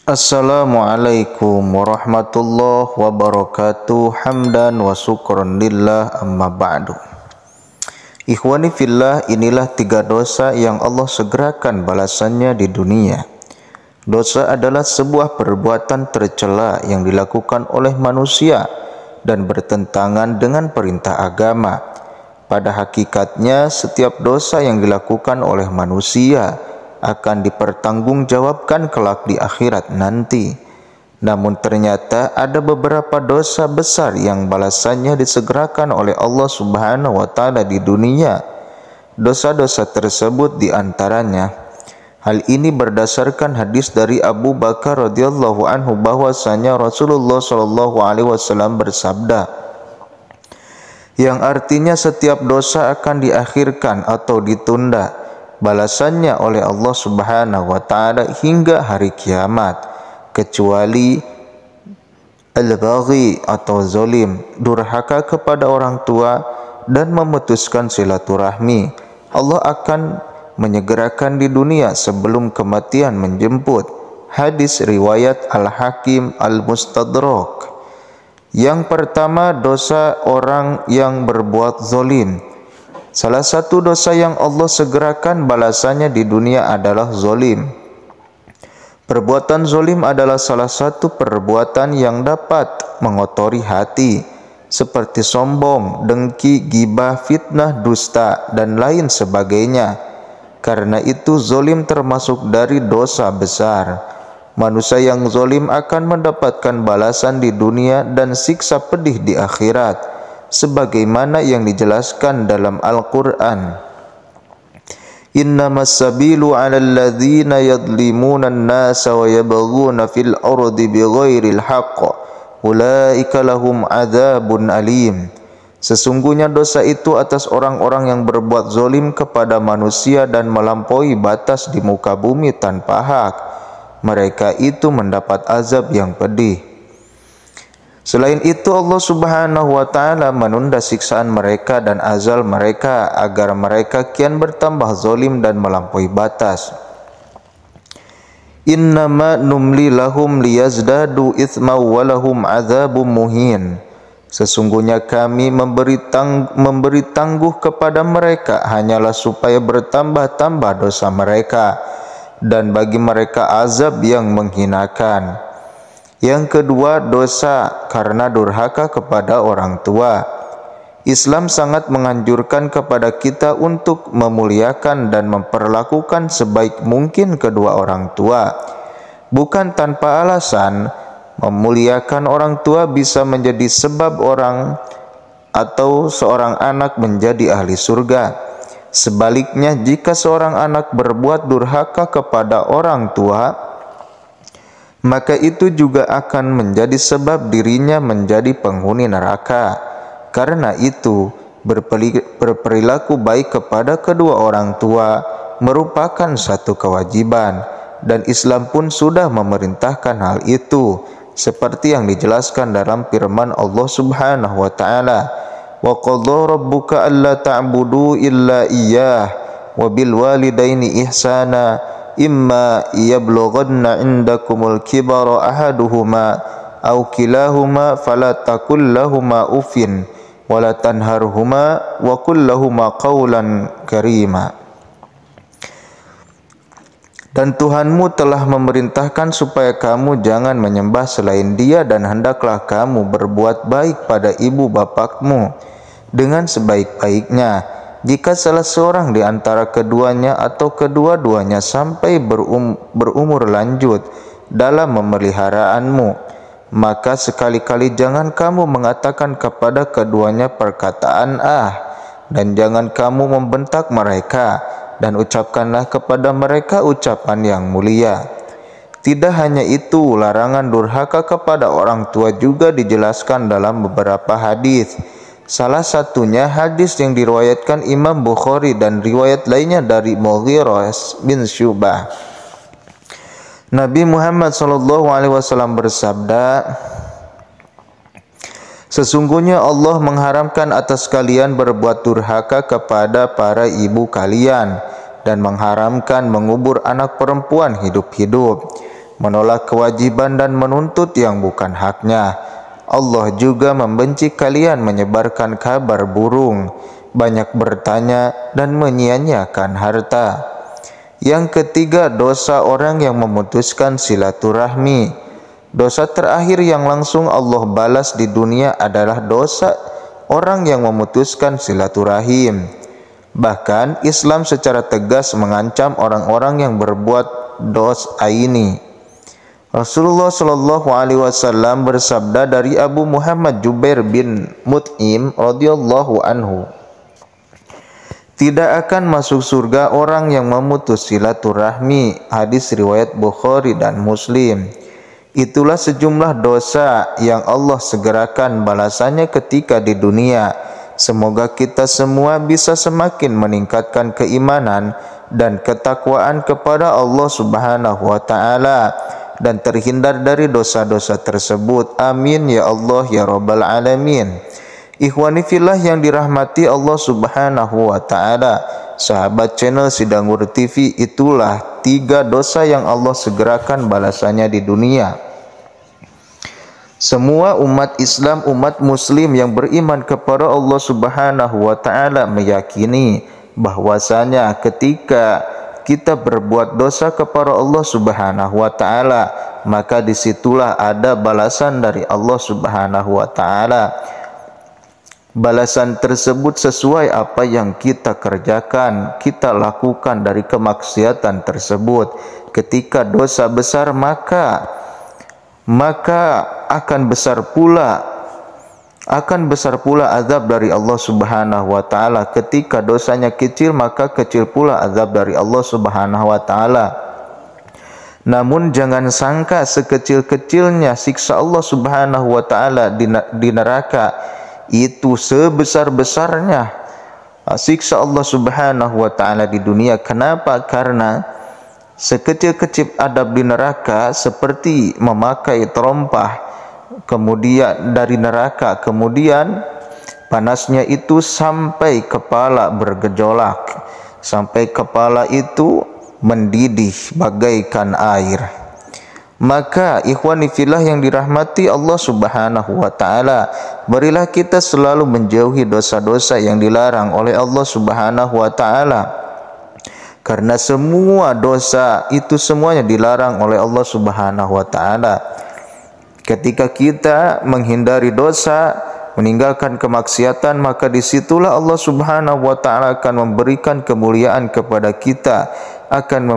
Assalamualaikum warahmatullahi wabarakatuh. Hamdan wa syukran lillah, amma ba'du. Ikhwani fillah, inilah 3 dosa yang Allah segerakan balasannya di dunia. Dosa adalah sebuah perbuatan tercela yang dilakukan oleh manusia dan bertentangan dengan perintah agama. Pada hakikatnya, setiap dosa yang dilakukan oleh manusia akan dipertanggungjawabkan kelak di akhirat nanti. Namun ternyata ada beberapa dosa besar yang balasannya disegerakan oleh Allah Subhanahu wa taala di dunia. Dosa-dosa tersebut diantaranya, hal ini berdasarkan hadis dari Abu Bakar radhiyallahu anhu bahwasanya Rasulullah shallallahu alaihi wasallam bersabda, yang artinya setiap dosa akan diakhirkan atau ditunda balasannya oleh Allah Subhanahu wa taala hingga hari kiamat, kecuali al-baghi atau zalim, durhaka kepada orang tua dan memutuskan silaturahmi. Allah akan menyegerakan di dunia sebelum kematian menjemput. Hadis riwayat Al-Hakim Al-Mustadrak. Yang pertama, dosa orang yang berbuat zalim. Salah satu dosa yang Allah segerakan balasannya di dunia adalah zalim. Perbuatan zalim adalah salah satu perbuatan yang dapat mengotori hati, seperti sombong, dengki, ghibah, fitnah, dusta, dan lain sebagainya. Karena itu zalim termasuk dari dosa besar. Manusia yang zalim akan mendapatkan balasan di dunia dan siksa pedih di akhirat, sebagaimana yang dijelaskan dalam Al-Quran. Innamas sabilu 'alal ladzina yadhlimuna an-nasa wa yabghuna fil ardi bighairil haqq ulaika lahum adzabun alim. Sesungguhnya dosa itu atas orang-orang yang berbuat zalim kepada manusia dan melampaui batas di muka bumi tanpa hak. Mereka itu mendapat azab yang pedih. Selain itu, Allah Subhanahu wa taala menunda siksaan mereka dan azab mereka agar mereka kian bertambah zalim dan melampaui batas. Innama numli lahum liyazdadu itsma wa lahum adzabun muhin. Sesungguhnya kami memberi tangguh kepada mereka hanyalah supaya bertambah-tambah dosa mereka dan bagi mereka azab yang menghinakan. Yang kedua, dosa karena durhaka kepada orang tua. Islam sangat menganjurkan kepada kita untuk memuliakan dan memperlakukan sebaik mungkin kedua orang tua. Bukan tanpa alasan, memuliakan orang tua bisa menjadi sebab orang atau seorang anak menjadi ahli surga. Sebaliknya, jika seorang anak berbuat durhaka kepada orang tua, maka itu juga akan menjadi sebab dirinya menjadi penghuni neraka. Karena itu, berperilaku baik kepada kedua orang tua merupakan satu kewajiban, dan Islam pun sudah memerintahkan hal itu, seperti yang dijelaskan dalam firman Allah Subhanahu wa taala, wa qadha rabbuka alla ta'budu illa iyyah wa bil walidaini ihsana imma yablughanna indakumul kibara ahaduhuma aw kilahuma fala taqul lahumā uffin wa la tanharhuma wa qul lahumā qawlan karīmā. Dan Tuhanmu telah memerintahkan supaya kamu jangan menyembah selain Dia, dan hendaklah kamu berbuat baik pada ibu bapakmu dengan sebaik-baiknya. Jika salah seorang di antara keduanya atau kedua-duanya sampai berumur lanjut dalam memeliharaanmu, maka sekali-kali jangan kamu mengatakan kepada keduanya perkataan dan jangan kamu membentak mereka, dan ucapkanlah kepada mereka ucapan yang mulia. Tidak hanya itu, larangan durhaka kepada orang tua juga dijelaskan dalam beberapa hadis. Salah satunya hadis yang diriwayatkan Imam Bukhari dan riwayat lainnya dari Mughirah bin Syu'bah. Nabi Muhammad SAW bersabda, sesungguhnya Allah mengharamkan atas kalian berbuat durhaka kepada para ibu kalian dan mengharamkan mengubur anak perempuan hidup-hidup. menolak kewajiban dan menuntut yang bukan haknya. Allah juga membenci kalian menyebarkan kabar burung, banyak bertanya dan menyia-nyiakan harta. Yang ketiga, dosa orang yang memutuskan silaturahmi. Dosa terakhir yang langsung Allah balas di dunia adalah dosa orang yang memutuskan silaturahim. Bahkan Islam secara tegas mengancam orang-orang yang berbuat dosa ini. Rasulullah Shallallahu Alaihi Wasallam bersabda dari Abu Muhammad Jubair bin Mut'im radhiyallahu anhu, tidak akan masuk surga orang yang memutus silaturahmi. Hadis riwayat Bukhari dan Muslim. Itulah sejumlah dosa yang Allah segerakan balasannya ketika di dunia. Semoga kita semua bisa semakin meningkatkan keimanan dan ketakwaan kepada Allah Subhanahu wa taala dan terhindar dari dosa-dosa tersebut. Amin ya Allah ya Rabbal alamin. Ikhwani fillah yang dirahmati Allah Subhanahu wa taala, sahabat channel Sidangur TV, itulah 3 dosa yang Allah segerakan balasannya di dunia. Semua umat Islam, umat muslim yang beriman kepada Allah Subhanahu wa taala meyakini bahwasanya ketika kita berbuat dosa kepada Allah Subhanahu wa taala, maka disitulah ada balasan dari Allah Subhanahu wa taala. Balasan tersebut sesuai apa yang kita kerjakan, kita lakukan dari kemaksiatan tersebut. Ketika dosa besar maka akan besar pula azab dari Allah Subhanahu wa taala. Ketika dosanya kecil maka kecil pula azab dari Allah Subhanahu wa taala. Namun jangan sangka sekecil-kecilnya siksa Allah Subhanahu wa taala di neraka itu sebesar-besarnya siksa Allah Subhanahu wa taala di dunia. Kenapa? Karena sekecil-kecil adab di neraka seperti memakai terompah kemudian dari neraka, kemudian panasnya itu sampai kepala bergejolak, sampai kepala itu mendidih bagaikan air. Maka ikhwani fillah yang dirahmati Allah Subhanahu wa taala, berilah kita selalu menjauhi dosa-dosa yang dilarang oleh Allah Subhanahu wa taala. Karena semua dosa itu semuanya dilarang oleh Allah Subhanahu wa taala. Ketika kita menghindari dosa, meninggalkan kemaksiatan, maka disitulah Allah Subhanahu wa taala akan memberikan kemuliaan kepada kita, akan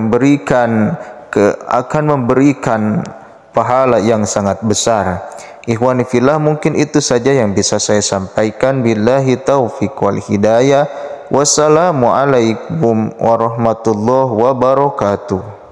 memberikan pahala yang sangat besar. Ikhwani fillah, mungkin itu saja yang bisa saya sampaikan. Billahi taufiq wal hidayah. Wassalamualaikum warahmatullahi wabarakatuh.